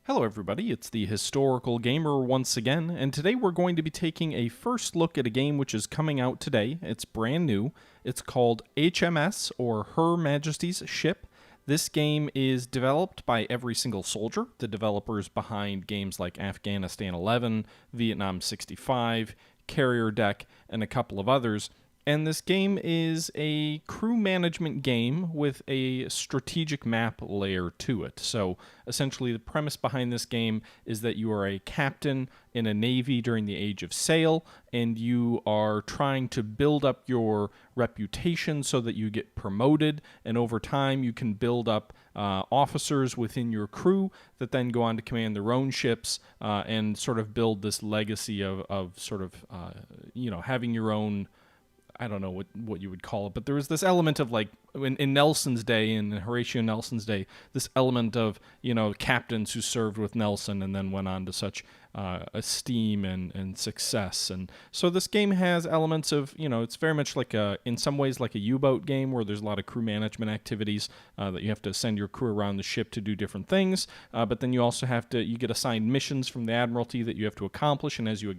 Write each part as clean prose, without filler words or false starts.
Hello everybody, it's the Historical Gamer once again, and today we're going to be taking a first look at a game which is coming out today. It's brand new. It's called HMS, or Her Majesty's Ship. This game is developed by Every Single Soldier, the developers behind games like Afghanistan 11, Vietnam 65, Carrier Deck, and a couple of others. And this game is a crew management game with a strategic map layer to it. So essentially the premise behind this game is that you are a captain in a navy during the age of sail, and you are trying to build up your reputation so that you get promoted, and over time you can build up officers within your crew that then go on to command their own ships and sort of build this legacy of having your own, I don't know what you would call it, but there was this element of, like, in Nelson's day, in Horatio Nelson's day, this element of, captains who served with Nelson and then went on to such esteem and success. And so this game has elements of, it's very much like in some ways like a U-boat game where there's a lot of crew management activities that you have to send your crew around the ship to do different things. But then you also you get assigned missions from the Admiralty that you have to accomplish, and as you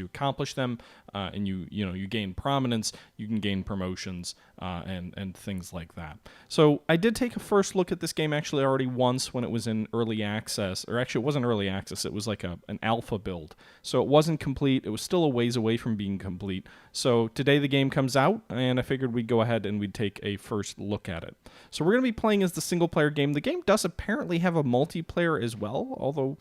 accomplish them, and you gain prominence, you can gain promotions and things like that. So I did take a first look at this game actually already once when it was in early access, or actually it wasn't early access, it was like an alpha build. So it wasn't complete, it was still a ways away from being complete. So today the game comes out, and I figured we'd go ahead and we'd take a first look at it. So we're going to be playing as the single player game. The game does apparently have a multiplayer as well, although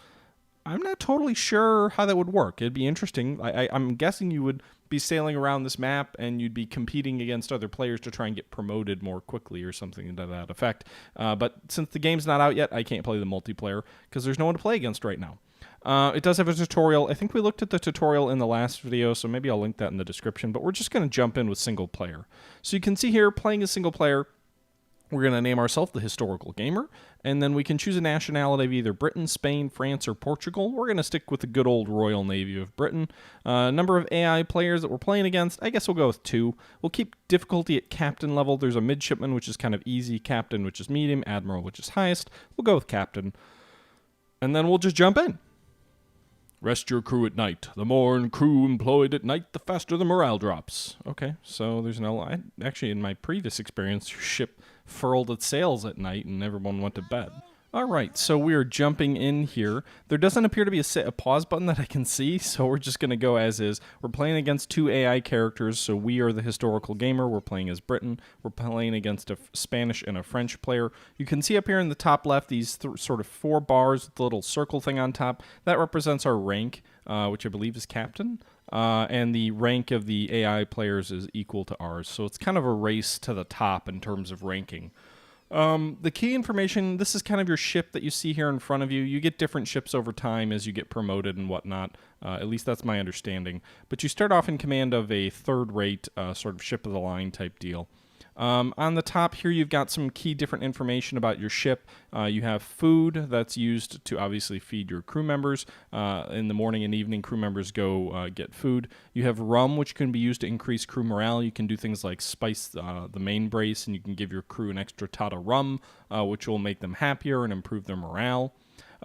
I'm not totally sure how that would work. It'd be interesting. I'm guessing you would be sailing around this map and you'd be competing against other players to try and get promoted more quickly or something to that effect. But since the game's not out yet, I can't play the multiplayer because there's no one to play against right now. It does have a tutorial. I think we looked at the tutorial in the last video, so maybe I'll link that in the description, but we're just going to jump in with single player. So you can see here, playing a single player, we're going to name ourselves the Historical Gamer, and then we can choose a nationality of either Britain, Spain, France, or Portugal. We're going to stick with the good old Royal Navy of Britain. Number of AI players that we're playing against, I guess we'll go with 2. We'll keep difficulty at captain level. There's a midshipman, which is kind of easy, captain, which is medium, admiral, which is highest. We'll go with captain, and then we'll just jump in. Rest your crew at night. The more crew employed at night, the faster the morale drops. Okay, so there's actually, in my previous experience, your ship furled its sails at night and everyone went to bed. All right, so we are jumping in here. There doesn't appear to be a pause button that I can see, so we're just going to go as is. We're playing against 2 AI characters, so we are the Historical Gamer. We're playing as Britain. We're playing against a Spanish and a French player. You can see up here in the top left these sort of 4 bars with the little circle thing on top. That represents our rank, which I believe is captain. And the rank of the AI players is equal to ours, so it's kind of a race to the top in terms of ranking. The key information, this is kind of your ship that you see here in front of you. You get different ships over time as you get promoted and whatnot. At least that's my understanding. But you start off in command of a third-rate sort of ship-of-the-line type deal. On the top here, you've got some key different information about your ship. You have food that's used to obviously feed your crew members. In the morning and evening, crew members go get food. You have rum, which can be used to increase crew morale. You can do things like spice the main brace, and you can give your crew an extra tot of rum, which will make them happier and improve their morale.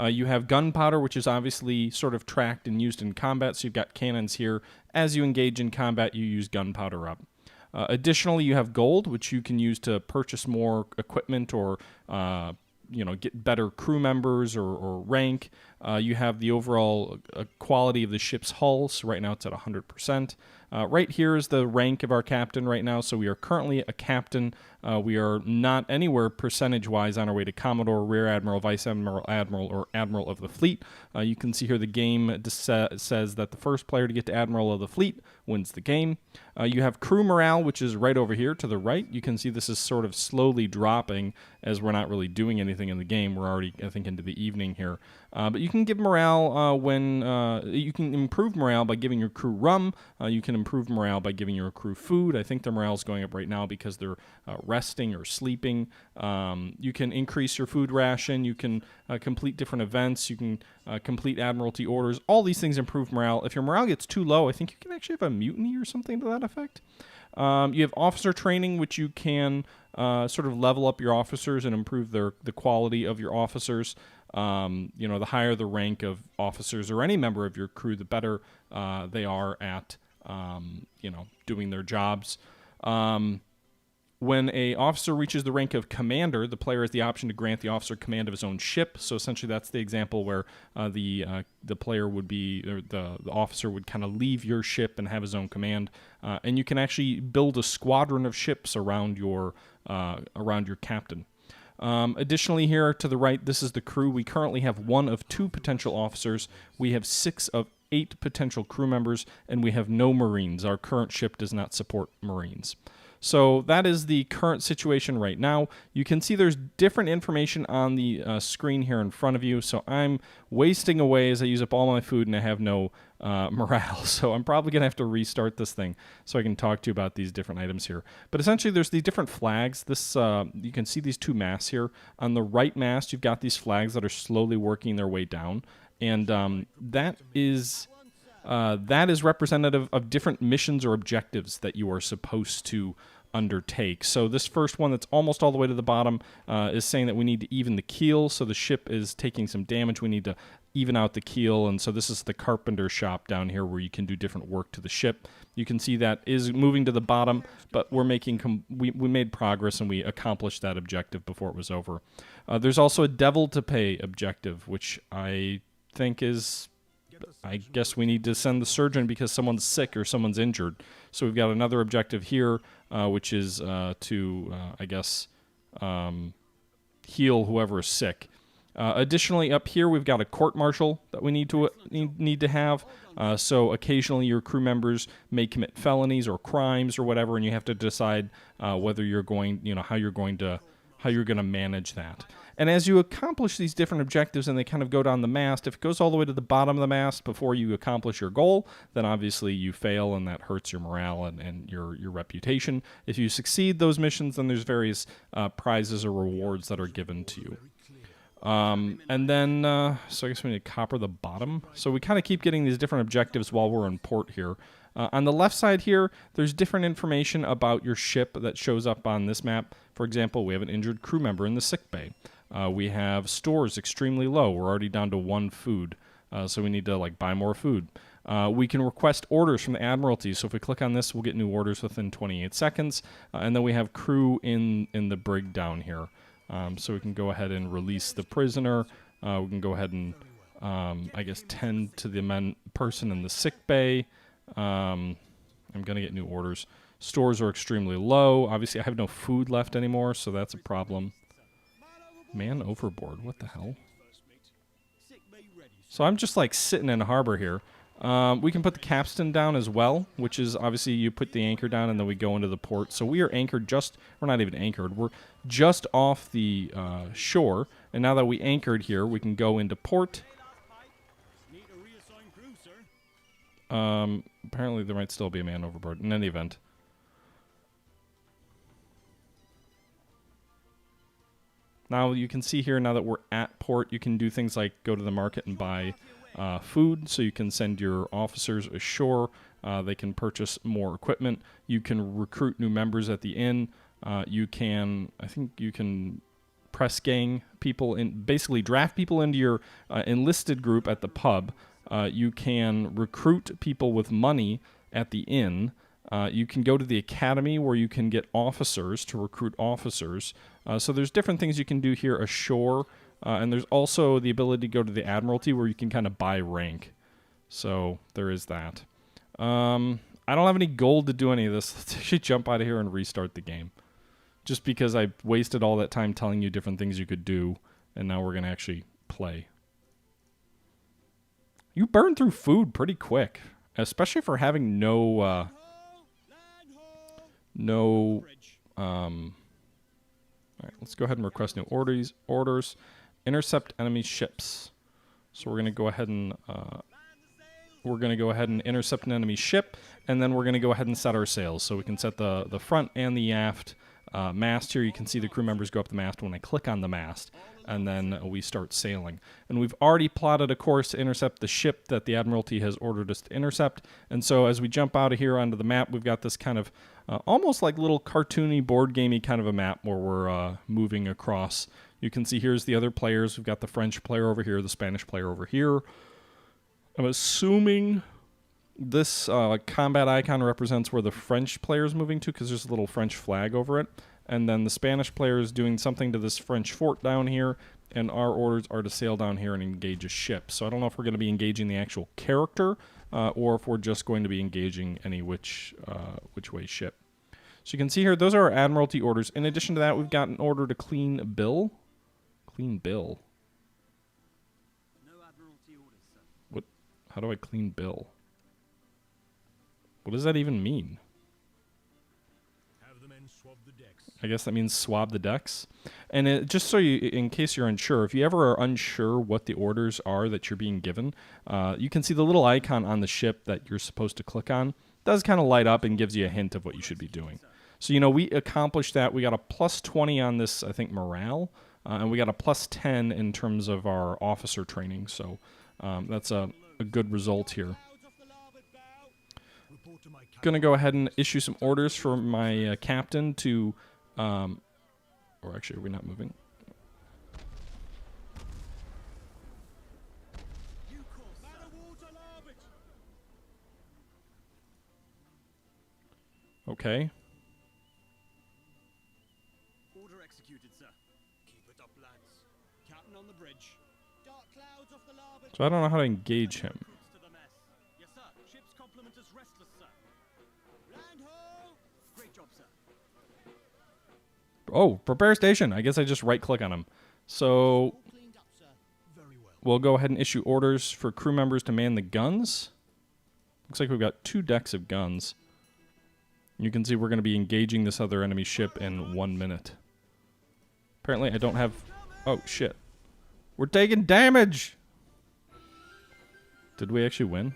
You have gunpowder, which is obviously sort of tracked and used in combat, so you've got cannons here. As you engage in combat, you use gunpowder up. Additionally, you have gold, which you can use to purchase more equipment or get better crew members or rank. You have the overall quality of the ship's hull, so right now it's at 100%. Right here is the rank of our captain right now, so we are currently a captain. We are not anywhere percentage-wise on our way to Commodore, Rear Admiral, Vice Admiral, Admiral, or Admiral of the Fleet. You can see here the game says that the first player to get to Admiral of the Fleet wins the game. You have crew morale, which is right over here to the right. You can see this is sort of slowly dropping as we're not really doing anything in the game. We're already, I think, into the evening here. But you can give morale you can improve morale by giving your crew rum. You can improve morale by giving your crew food. I think their morale is going up right now because they're resting or sleeping. You can increase your food ration. You can complete different events. You can complete Admiralty Orders. All these things improve morale. If your morale gets too low, I think you can actually have a mutiny or something to that effect. You have officer training, which you can sort of level up your officers and improve the quality of your officers. The higher the rank of officers or any member of your crew, the better they are at, doing their jobs. When a officer reaches the rank of commander, the player has the option to grant the officer command of his own ship. So essentially, that's the example where the player would be, or the officer would kind of leave your ship and have his own command, and you can actually build a squadron of ships around your captain. Additionally, here to the right, this is the crew. We currently have 1 of 2 potential officers. We have 6 of 8 potential crew members, and we have no Marines. Our current ship does not support Marines. So that is the current situation right now. You can see there's different information on the screen here in front of you. So I'm wasting away as I use up all my food and I have no morale. So I'm probably going to have to restart this thing so I can talk to you about these different items here. But essentially there's these different flags. This you can see these 2 masts here. On the right mast, you've got these flags that are slowly working their way down. And that is representative of different missions or objectives that you are supposed to undertake. So this first one that's almost all the way to the bottom is saying that we need to even the keel. So the ship is taking some damage. We need to even out the keel. And so this is the carpenter shop down here where you can do different work to the ship. You can see that is moving to the bottom, but we're making we made progress and we accomplished that objective before it was over. There's also a devil to pay objective, which I think is, I guess we need to send the surgeon because someone's sick or someone's injured. So we've got another objective here, which is to heal whoever is sick. Additionally, up here we've got a court-martial that we need to have. So occasionally your crew members may commit felonies or crimes or whatever, and you have to decide whether you're going, how you're going to manage that. And as you accomplish these different objectives and they kind of go down the mast, if it goes all the way to the bottom of the mast before you accomplish your goal, then obviously you fail and that hurts your morale and your reputation. If you succeed those missions, then there's various prizes or rewards that are given to you. And then, so I guess we need to copper the bottom. So we kind of keep getting these different objectives while we're in port here. On the left side here, there's different information about your ship that shows up on this map. For example, we have an injured crew member in the sick bay. We have stores extremely low. We're already down to 1 food, so we need to buy more food. We can request orders from the Admiralty. So if we click on this, we'll get new orders within 28 seconds. And then we have crew in the brig down here. So we can go ahead and release the prisoner. We can go ahead and, tend to the person in the sick bay. I'm going to get new orders. Stores are extremely low. Obviously, I have no food left anymore, so that's a problem. Man overboard. What the hell? So I'm just sitting in harbor here. We can put the capstan down as well, which is obviously you put the anchor down and then we go into the port. So we are anchored we're not even anchored. We're just off the shore. And now that we anchored here, we can go into port. Apparently there might still be a man overboard in any event. Now you can see here, now that we're at port, you can do things like go to the market and buy food, so you can send your officers ashore. They can purchase more equipment. You can recruit new members at the inn. You can press gang people in, basically draft people into your enlisted group at the pub. You can recruit people with money at the inn. You can go to the academy where you can get officers to recruit officers. So there's different things you can do here ashore. And there's also the ability to go to the Admiralty where you can kind of buy rank. So there is that. I don't have any gold to do any of this. Let's actually jump out of here and restart the game. Just because I wasted all that time telling you different things you could do. And now we're going to actually play. You burn through food pretty quick. Especially for having no... Alright, let's go ahead and request new orders. Intercept enemy ships. So we're going to go ahead and intercept an enemy ship, and then we're going to go ahead and set our sails. So we can set the front and the aft mast here. You can see the crew members go up the mast when I click on the mast, and then we start sailing. And we've already plotted a course to intercept the ship that the Admiralty has ordered us to intercept. And so as we jump out of here onto the map, we've got this kind of almost like little cartoony board gamey kind of a map where we're moving across You can see here's the other players. We've got the French player over here, the Spanish player over here. I'm assuming this combat icon represents where the French player is moving to because there's a little French flag over it. And then the Spanish player is doing something to this French fort down here, and our orders are to sail down here and engage a ship. So I don't know if we're going to be engaging the actual character or if we're just going to be engaging any which way ship. So you can see here, those are our Admiralty orders. In addition to that, we've got an order to clean bill. Clean bill. No Admiralty orders, sir. What? How do I clean bill? What does that even mean? Have the men swab the decks. I guess that means swab the decks. And just so you, in case you're unsure, if you ever are unsure what the orders are that you're being given, you can see the little icon on the ship that you're supposed to click on. It does kind of light up and gives you a hint of what you should be doing. So, you know, we accomplished that. We got a plus 20 on this, I think, morale. And we got a plus 10 in terms of our officer training. So that's a good result here. Going to go ahead and issue some orders for my captain to... or actually, are we not moving? Okay. Order executed, sir. Keep it up, lads. Captain on the bridge. Dark clouds off the larboard. So I don't know how to engage him. Recruits to the mess. Yes, sir. Ship's complement is restless, sir. Land ho! Great job, sir. Oh, prepare station. I guess I just right-click on him. So Cleaned up, sir. Very well. we'll go ahead and issue orders for crew members to man the guns. Looks like we've got 2 decks of guns. You can see we're going to be engaging this other enemy ship in 1 minute. Apparently I don't have... Oh, shit. We're taking damage! Did we actually win?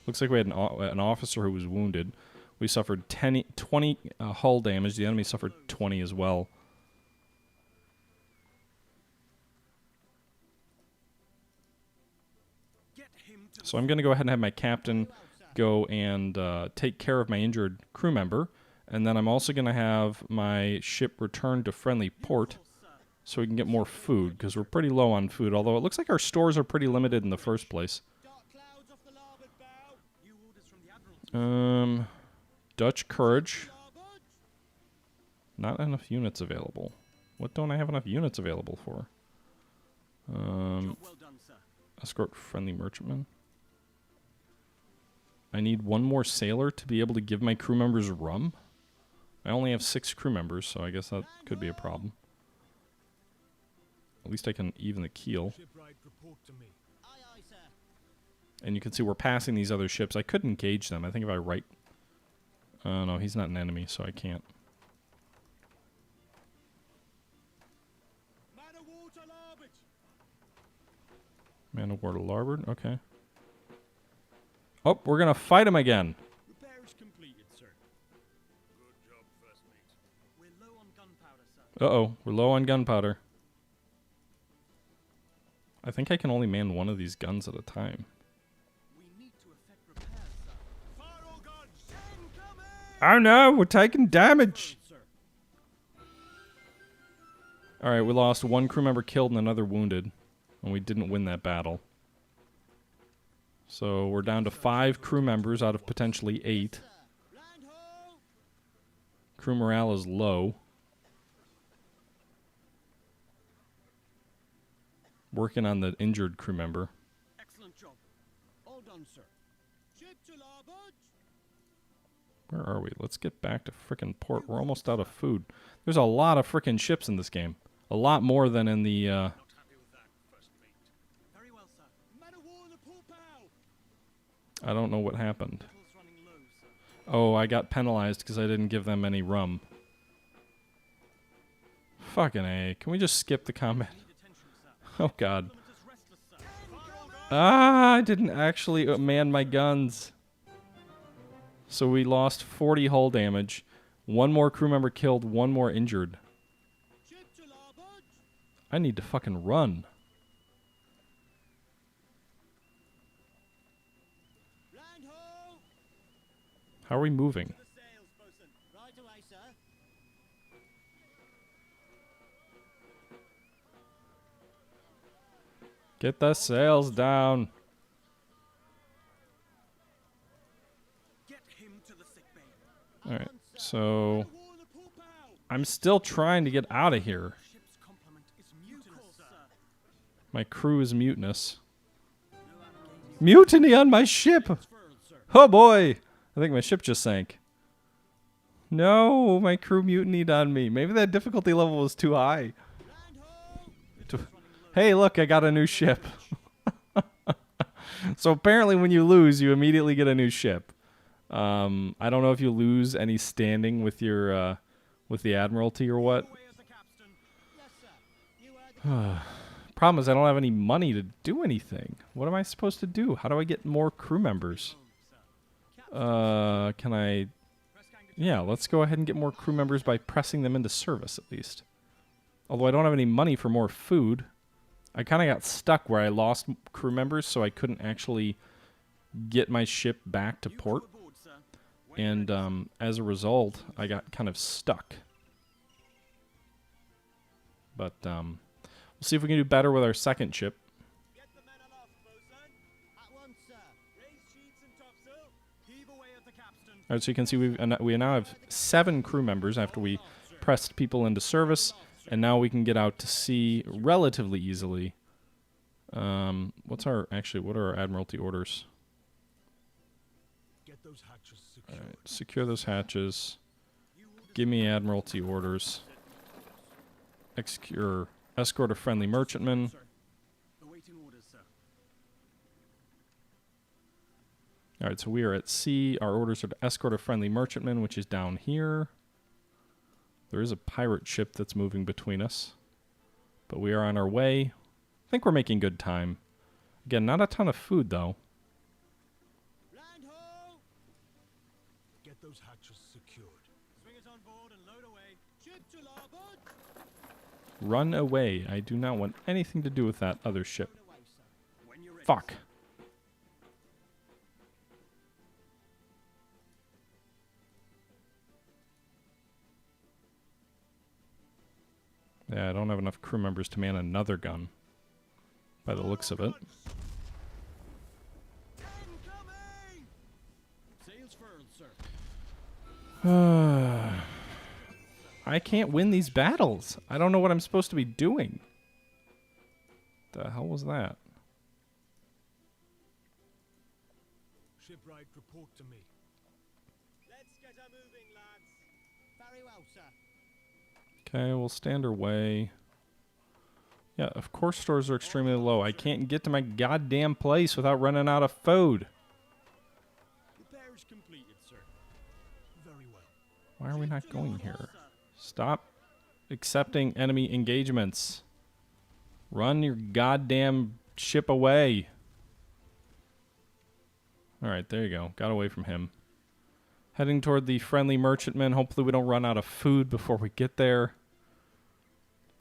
Looks like we had an officer who was wounded. We suffered 20 hull damage. The enemy suffered 20 as well. Get him to So I'm going to go ahead and have my captain go and take care of my injured crew member. And then I'm also going to have my ship return to friendly port so we can get more food, because we're pretty low on food, although it looks like our stores are pretty limited in the first place. dark clouds off the larboard bow. New orders from the Admiralty. Dutch Courage. Larboard. Not enough units available. What don't I have enough units available for? Job well done, sir. Escort friendly merchantman. I need 1 more sailor to be able to give my crew members rum. I only have 6 crew members, so I guess that could be a problem. At least I can even the keel. Shipwright, report to me. Aye, aye, sir. And you can see we're passing these other ships. I could engage them. I think if I right... no, he's not an enemy, so I can't. Man of war to larboard. Man of war to larboard, okay. Oh, we're gonna fight him again. Repairs completed, sir. Good job, first mate. We're low on gunpowder, sir. Uh-oh, we're low on gunpowder. I think I can only man 1 of these guns at a time. We need to effect repairs, sir. Fire all guns! Incoming! Oh no, we're taking damage! Sir. Alright, we lost 1 crew member killed and another wounded. And we didn't win that battle. So we're down to 5 crew members out of potentially 8. Land ho! Crew morale is low. Working on the injured crew member. Excellent job. All done, sir. Ship to larboard. Where are we? Let's get back to frickin' port. We're almost out of food. There's a lot of frickin' ships in this game. A lot more than in the... Not happy with that, first mate. Very well, sir. Man of war in the poor bow. I don't know what happened. Vessels running low, sir. Oh, I got penalized because I didn't give them any rum. Fucking A. Can we just skip the combat? Need attention, sir. Oh, God. Complement is restless, sir. Ah, I didn't actually man my guns. So we lost 40 hull damage. 1 more crew member killed, 1 more injured. Ship to larboard. I need to fucking run. Land ho! How are we moving? The sails, bosun. Right away, sir. Get the sails down. Get him to the sick bay. All right, so Wall the poop out. I'm still trying to get out of here. Ship's complement is mutinous, sir. My crew is mutinous. Mutiny on my ship! Furled, sir. Oh boy! I think my ship just sank. No, my crew mutinied on me. Maybe that difficulty level was too high. Hey, look, I got a new ship. So apparently when you lose, you immediately get a new ship. I don't know if you lose any standing with your with the Admiralty or what. Away as the captain. Yes, sir. You heard the Problem is I don't have any money to do anything. What am I supposed to do? How do I get more crew members? Can I... Yeah, let's go ahead and get more crew members by pressing them into service at least. Although I don't have any money for more food. I kind of got stuck where I lost crew members, so I couldn't actually get my ship back to port. aboard, sir. And as a result, I got kind of stuck. But we'll see if we can do better with our second ship. Get the men aloft, bosun. At once, sir. Raise sheets and topsail. Heave away at the capstan. All right, so you can see we now have 7 crew members after we pressed people into service, and now we can get out to sea relatively easily. What are our Admiralty orders? Get those hatches All secured. right, secure those hatches. Give me Admiralty orders. Escort a friendly merchantman. Sir. Awaiting orders, sir. All right, so we are at sea. Our orders are to escort a friendly merchantman, which is down here. There is a pirate ship that's moving between us, but we are on our way. I think we're making good time. Again, not a ton of food, though. Land ho! Get those hatches secured. Swingers on board and load away. Ship to larboard. Run away. I do not want anything to do with that other ship. Away, sir. When you're ready. Fuck. Yeah, I don't have enough crew members to man another gun, by the looks of it. Incoming! Sails furled, sir. I can't win these battles. I don't know what I'm supposed to be doing. The hell was that? Shipwright, report to me. Let's get a moving, lads. Very well, sir. Okay, we'll stand our way. Yeah, of course stores are extremely low. I can't get to my goddamn place without running out of food. Repairs completed, sir. Very well. Why are we not going here? Stop accepting enemy engagements. Run your goddamn ship away. Alright, there you go. Got away from him. Heading toward the friendly merchantman. Hopefully we don't run out of food before we get there.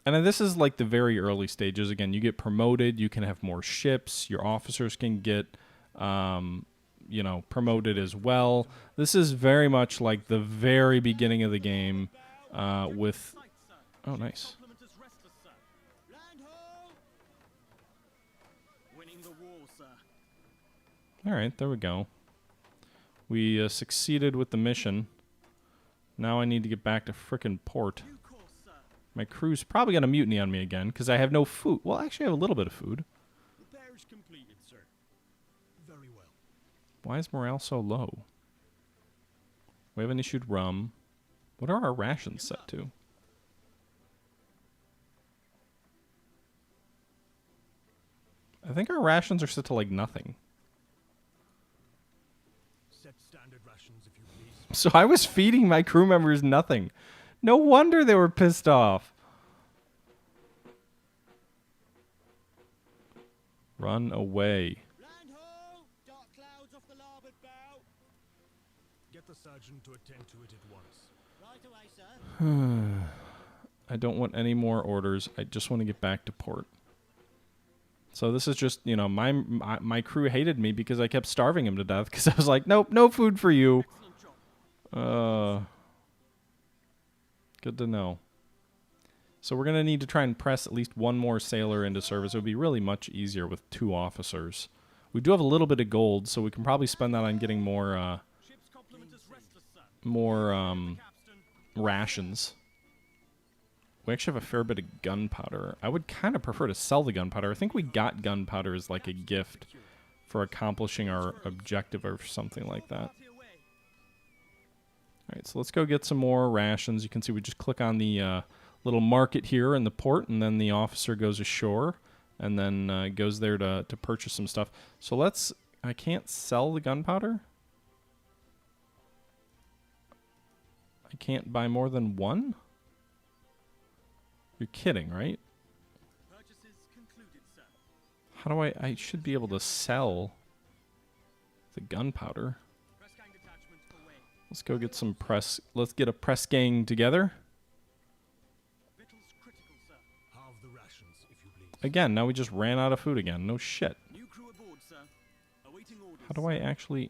And then this is like the very early stages. Again, you get promoted. You can have more ships. Your officers can get, promoted as well. This is very much like the very beginning of the game with... Oh, nice. Complement is restless, sir. Land ho! Winning the war, sir. All right, there we go. We succeeded with the mission. Now I need to get back to frickin' port. Due course, sir. My crew's probably going to mutiny on me again because I have no food. Well, actually, I have a little bit of food. Repairs completed, sir. Very well. Why is morale so low? We haven't issued rum. What are our rations set to? I think our rations are set to, like, nothing. Set standard rations, if you please. So I was feeding my crew members nothing. No wonder they were pissed off. Run away. Land ho! Dark clouds off the larboard bow. Get the sergeant to attend to it at once. Right away, sir. I don't want any more orders. I just want to get back to port. So this is just, my crew hated me because I kept starving him to death because I was like, nope, no food for you. Excellent job. Good to know. So we're going to need to try and press at least one more sailor into service. It would be really much easier with 2 officers. We do have a little bit of gold, so we can probably spend that on getting more rations. We actually have a fair bit of gunpowder. I would kind of prefer to sell the gunpowder. I think we got gunpowder as like a gift for accomplishing our objective or something like that. Alright, so let's go get some more rations. You can see we just click on the little market here in the port, and then the officer goes ashore, and then goes there to purchase some stuff. So let's... I can't sell the gunpowder? I can't buy more than 1? You're kidding, right? How do I should be able to sell the gunpowder. Let's go get some press. Let's get a press gang together. Again, now we just ran out of food again. No shit. How do I actually...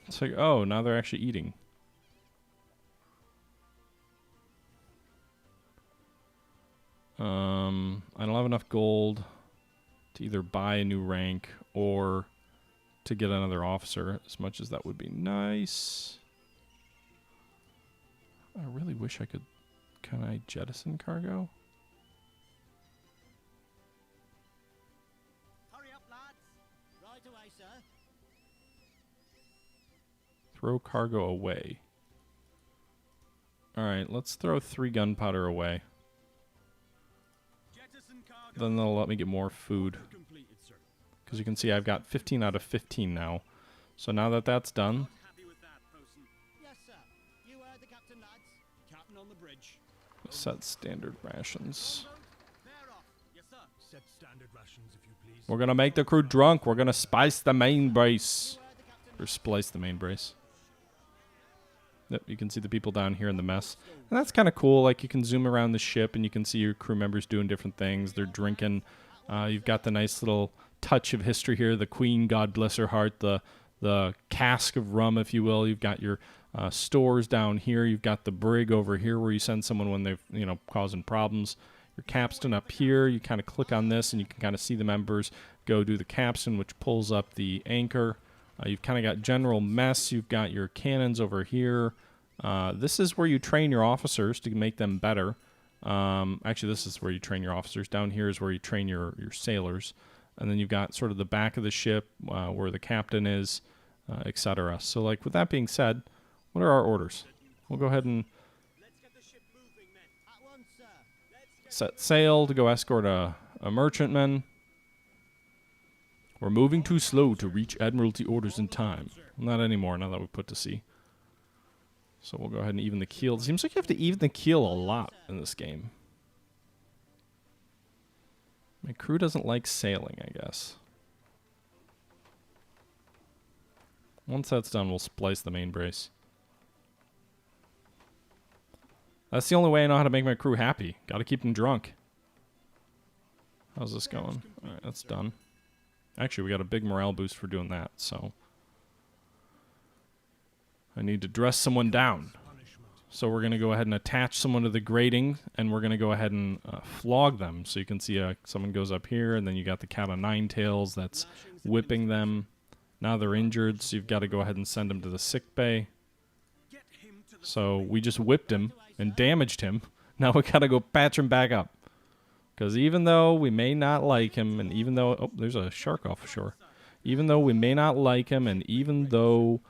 It's like, oh, now they're actually eating. I don't have enough gold to either buy a new rank or to get another officer, as much as that would be nice. I really wish I could... Can I jettison cargo? Hurry up, lads. Right away, sir. Throw cargo away. Alright, let's throw 3 gunpowder away. Then they'll let me get more food. Because you can see I've got 15 out of 15 now. So now that that's done... Yes, sir. You heard the captain, lads. Captain on the bridge. Set standard rations. They're off. Yes, sir. Set standard rations, if you please. We're going to make the crew drunk. We're going to spice the main brace. Or splice the main brace. Yep, you can see the people down here in the mess. And that's kind of cool. Like, you can zoom around the ship and you can see your crew members doing different things. They're drinking. You've got the nice little touch of history here. The Queen, God bless her heart. The cask of rum, if you will. You've got your stores down here. You've got the brig over here where you send someone when they've, causing problems. Your capstan up here. You kind of click on this and you can kind of see the members go do the capstan, which pulls up the anchor. You've kind of got general mess. You've got your cannons over here. This is where you train your officers to make them better. Actually, this is where you train your officers. Down here is where you train your sailors. And then you've got sort of the back of the ship where the captain is, etc. So, like, with that being said, what are our orders? We'll go ahead and set sail to go escort a merchantman. We're moving too slow to reach Admiralty Orders in time. Not anymore, now that we put to sea. So we'll go ahead and even the keel. It seems like you have to even the keel a lot in this game. My crew doesn't like sailing, I guess. Once that's done, we'll splice the main brace. That's the only way I know how to make my crew happy. Gotta keep them drunk. How's this going? Alright, that's done. Actually, we got a big morale boost for doing that, so... I need to dress someone down. So we're going to go ahead and attach someone to the grating, and we're going to go ahead and flog them. So you can see someone goes up here, and then you got the cat o' nine tails that's whipping them. Now they're injured, so you've got to go ahead and send them to the sick bay. So we just whipped him and damaged him. Now we got to go patch him back up. Because even though we may not like him, and even though... Oh, there's a shark offshore. Even though we may not like him, and even though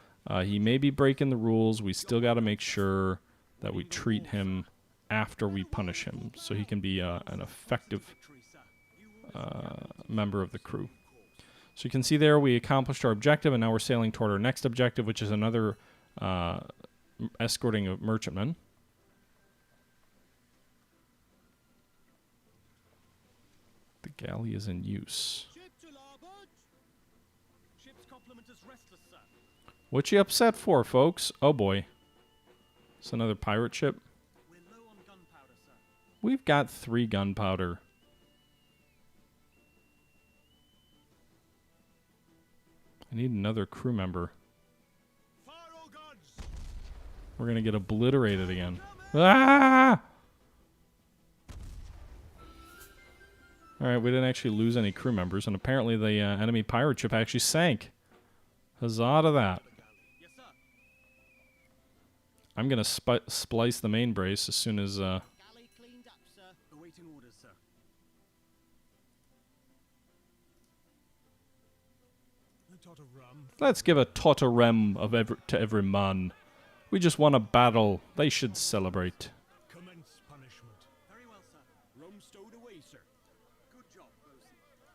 he may be breaking the rules, we still got to make sure that we treat him after we punish him, so he can be an effective member of the crew. So you can see there we accomplished our objective, and now we're sailing toward our next objective, which is another escorting a merchantman. The galley is in use. What you upset for, folks? Oh boy. It's another pirate ship. We're low on gunpowder, sir. We've got 3 gunpowder. I need another crew member. Fire all guns! We're gonna get obliterated again. Coming! Ah! Alright, we didn't actually lose any crew members, and apparently the enemy pirate ship actually sank. Huzzah to that. Yes, sir. I'm going to splice the main brace as soon as... Galley cleaned up, sir. Awaiting orders, sir. A tot of rum. Let's give a totarem of to every man. We just won a battle. They should celebrate. Commence punishment. Very well, sir. Rum stowed away, sir. Good job, bosun.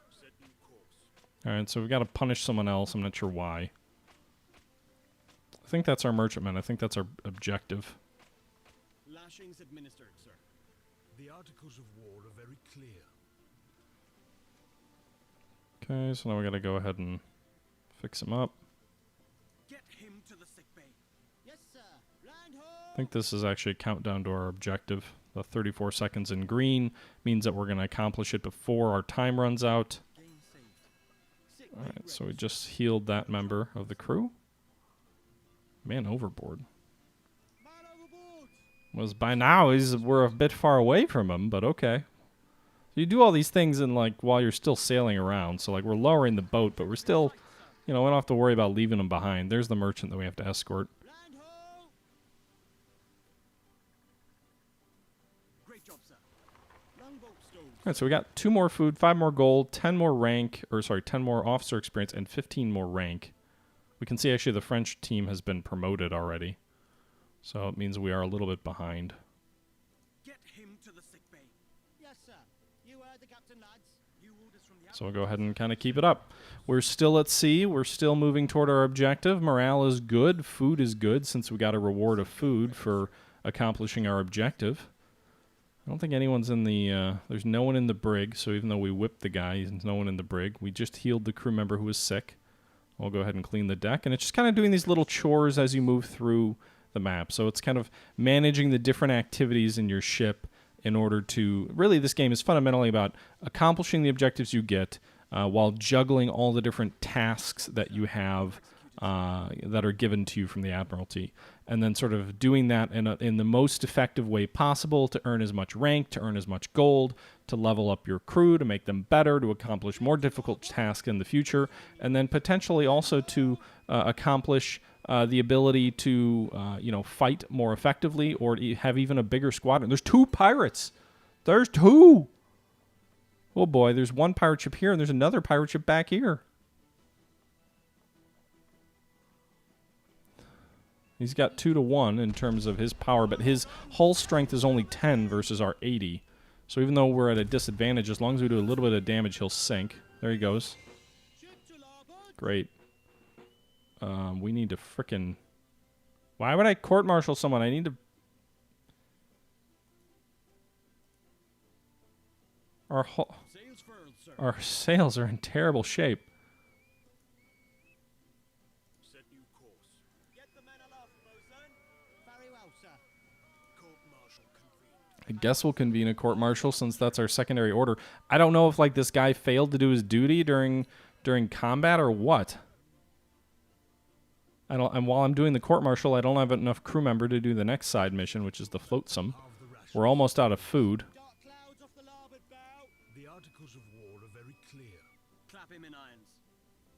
Set new course. Alright, so we've got to punish someone else. I'm not sure why. I think that's our merchantman. I think that's our objective. Lashings administered, sir. The articles of war are very clear. Okay, so now we got to go ahead and fix him up. Get him to the sick bay. Yes, sir. Land ho! I think this is actually a countdown to our objective. The 34 seconds in green means that we're going to accomplish it before our time runs out. Game saved. Sick bay Alright, so we ready, just healed that member of the crew. Man overboard. sir. Man overboard! Was by now we're a bit far away from him, but okay. You do all these things in like while you're still sailing around. So like we're lowering the boat, but we're still, you know, we don't have to worry about leaving him behind. There's the merchant that we have to escort. Land ho! Great job, sir. Longboat stowed. All right, so we got 2 more food, 5 more gold, 10 more rank, 10 more officer experience, and 15 more rank. We can see actually the French team has been promoted already. So it means we are a little bit behind. Get him to the sick bay. Yes, sir. You heard the captain, lads. New orders from the So we'll go ahead and kind of keep it up. We're still at sea. We're still moving toward our objective. Morale is good. Food is good since we got a reward of food for accomplishing our objective. I don't think anyone's in the... there's no one in the brig, so even though we whipped the guy, there's no one in the brig. We just healed the crew member who was sick. We'll go ahead and clean the deck. And it's just kind of doing these little chores as you move through the map. So it's kind of managing the different activities in your ship in order to... Really, this game is fundamentally about accomplishing the objectives you get while juggling all the different tasks that you have that are given to you from the Admiralty. And then sort of doing that in the most effective way possible to earn as much rank, to earn as much gold, to level up your crew, to make them better, to accomplish more difficult tasks in the future, and then potentially also to accomplish the ability to, fight more effectively or have even a bigger squadron. There's 2 pirates. There's 2. Oh boy, there's 1 pirate ship here and there's another pirate ship back here. He's got 2-to-1 in terms of his power, but his hull strength is only 10 versus our 80. So even though we're at a disadvantage, as long as we do a little bit of damage, he'll sink. There he goes. ship to larboard. Great. We need to frickin'... Why would I court-martial someone? I need to... Sails furled, sir. Our sails are in terrible shape. Set new course. Get the men aloft, bosun. Very well, sir. Court-martial convened. I guess we'll convene a court-martial since that's our secondary order. I don't know if like this guy failed to do his duty during combat or what. And while I'm doing the court-martial, I don't have enough crew member to do the next side mission, which is the flotsam. Halve the ration. We're almost out of food. Dark clouds off the larboard bow. The articles of war are very clear. Clap him in irons.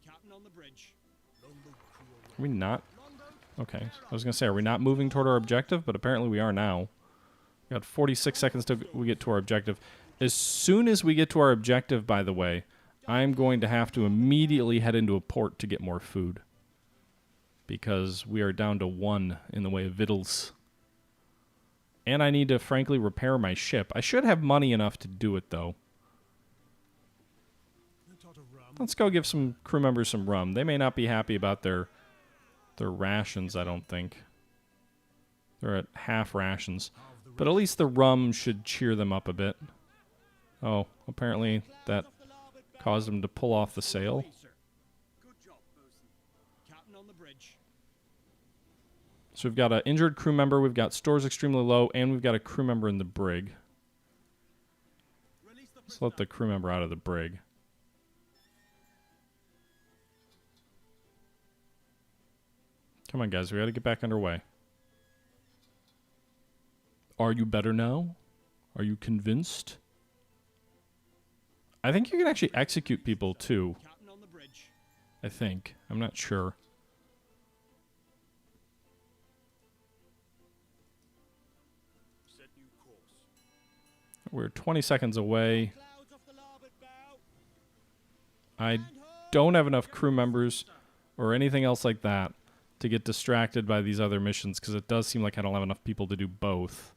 Captain on the bridge. Longboat crew away. Are we not? Longboat. Okay. I was going to say, are we not moving toward our objective? But apparently we are now. We got 46 seconds till we get to our objective. As soon as we get to our objective, by the way, I'm going to have to immediately head into a port to get more food. Because we are down to 1 in the way of victuals. And I need to, frankly, repair my ship. I should have money enough to do it, though. A tot of rum. Let's go give some crew members some rum. They may not be happy about their rations, I don't think. They're at half rations. Halve the But at least the rum should cheer them up a bit. Oh, apparently that Clouds off the larboard bow. caused them to pull off the sail. Away, sir. Good job, bosun. Captain on the bridge. So we've got an injured crew member, we've got stores extremely low, and we've got a crew member in the brig. Release the Let's let the crew member out of the brig. Come on, guys. We got to get back underway. Are you better now? Are you convinced? I think you can actually execute people too. Captain on the bridge. I think. I'm not sure. Set new course. We're 20 seconds away. Clouds off the larboard bow. I don't have enough crew members or anything else like that to get distracted by these other missions, because it does seem like I don't have enough people to do both.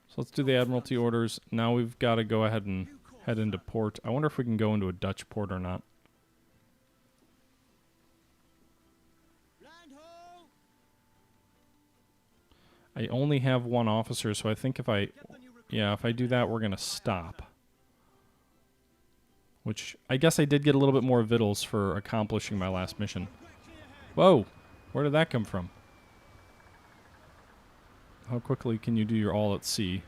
So let's do the Admiralty Orders. Now we've got to go ahead and head into port. I wonder if we can go into a Dutch port or not. Land ho! I only have one officer, so I think if I do that, we're going to stop. Which, I guess I did get a little bit more victuals for accomplishing my last mission. Whoa! Where did that come from? How quickly can you do your all at sea?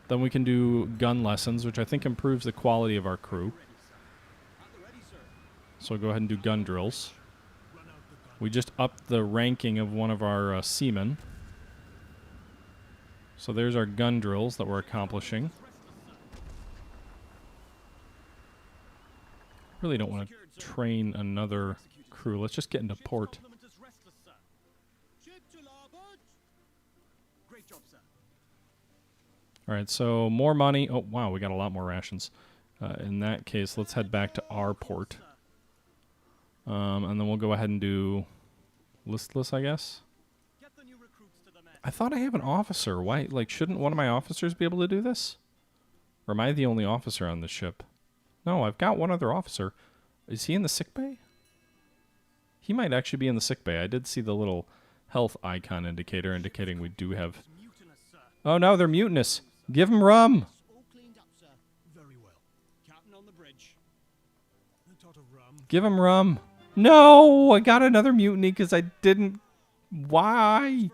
Then we can do gun lessons, which I think improves the quality of our crew. So go ahead and do gun drills. We just upped the ranking of one of our seamen. So there's our gun drills that we're accomplishing. Really don't want to train another crew. Let's just get into port. Ship to larboard. Great job, sir. All right, so more money. Oh, wow, we got a lot more rations. In that case, let's head back to our port. And then we'll go ahead and do listless, I guess. Get the new recruits to the mess. I thought I have an officer. Why? Like, shouldn't one of my officers be able to do this? Or am I the only officer on this ship? No, I've got one other officer. Is he in the sick bay? He might actually be in the sick bay. I did see the little health icon indicator indicating we do have... Mutinous, sir. Oh, no, they're mutinous. Give them rum. All cleaned up, sir. Very well. Captain on the bridge. A tot of rum. Give them rum. No, I got another mutiny because I didn't... Why?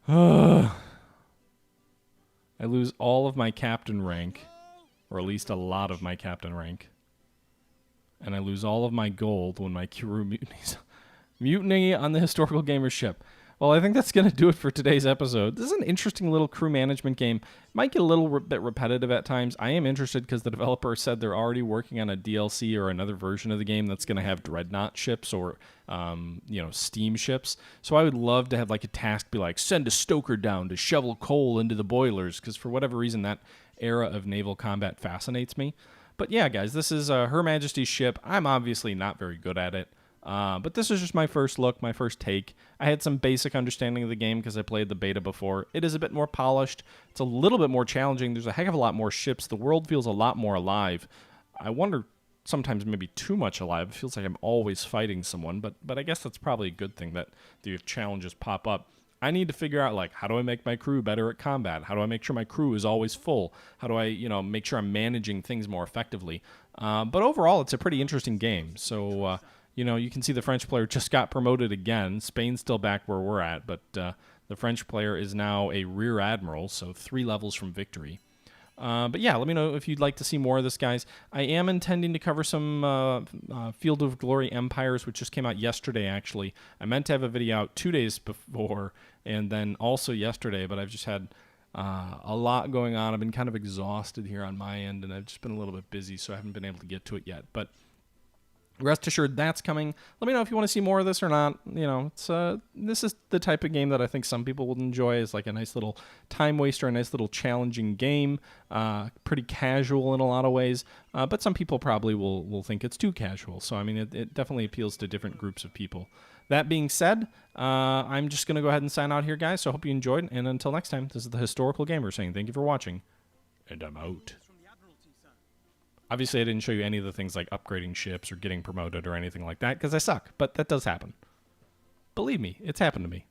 Furled, sir. I lose all of my captain rank. Or at least a lot of my captain rank. And I lose all of my gold when my crew mutinies. Mutiny on the Historical Gamer ship. Well, I think that's going to do it for today's episode. This is an interesting little crew management game. Might get a little bit repetitive at times. I am interested because the developer said they're already working on a DLC or another version of the game that's going to have dreadnought ships or, steam ships. So I would love to have like a task be like, send a stoker down to shovel coal into the boilers, because for whatever reason that era of naval combat fascinates me. But yeah, guys, this is Her Majesty's ship. I'm obviously not very good at it. But this is just my first look, my first take. I had some basic understanding of the game because I played the beta before. It is a bit more polished. It's a little bit more challenging. There's a heck of a lot more ships. The world feels a lot more alive. I wonder, sometimes maybe too much alive. It feels like I'm always fighting someone, but I guess that's probably a good thing that the challenges pop up. I need to figure out, like, how do I make my crew better at combat? How do I make sure my crew is always full? How do I, make sure I'm managing things more effectively? But overall, it's a pretty interesting game. So, you can see the French player just got promoted again. Spain's still back where we're at, but the French player is now a rear admiral, so 3 levels from victory. But yeah, let me know if you'd like to see more of this, guys. I am intending to cover some Field of Glory Empires, which just came out yesterday, actually. I meant to have a video out 2 days before, and then also yesterday, but I've just had a lot going on. I've been kind of exhausted here on my end, and I've just been a little bit busy, so I haven't been able to get to it yet. But rest assured, that's coming. Let me know if you want to see more of this or not. It's this is the type of game that I think some people would enjoy. It's like a nice little time waster, a nice little challenging game. Pretty casual in a lot of ways, but some people probably will think it's too casual. So, I mean, it definitely appeals to different groups of people. That being said, I'm just going to go ahead and sign out here, guys. So I hope you enjoyed, and until next time, this is the Historical Gamer saying thank you for watching, and I'm out. From the Admiralty, sir. Obviously, I didn't show you any of the things like upgrading ships or getting promoted or anything like that, because I suck, but that does happen. Believe me, it's happened to me.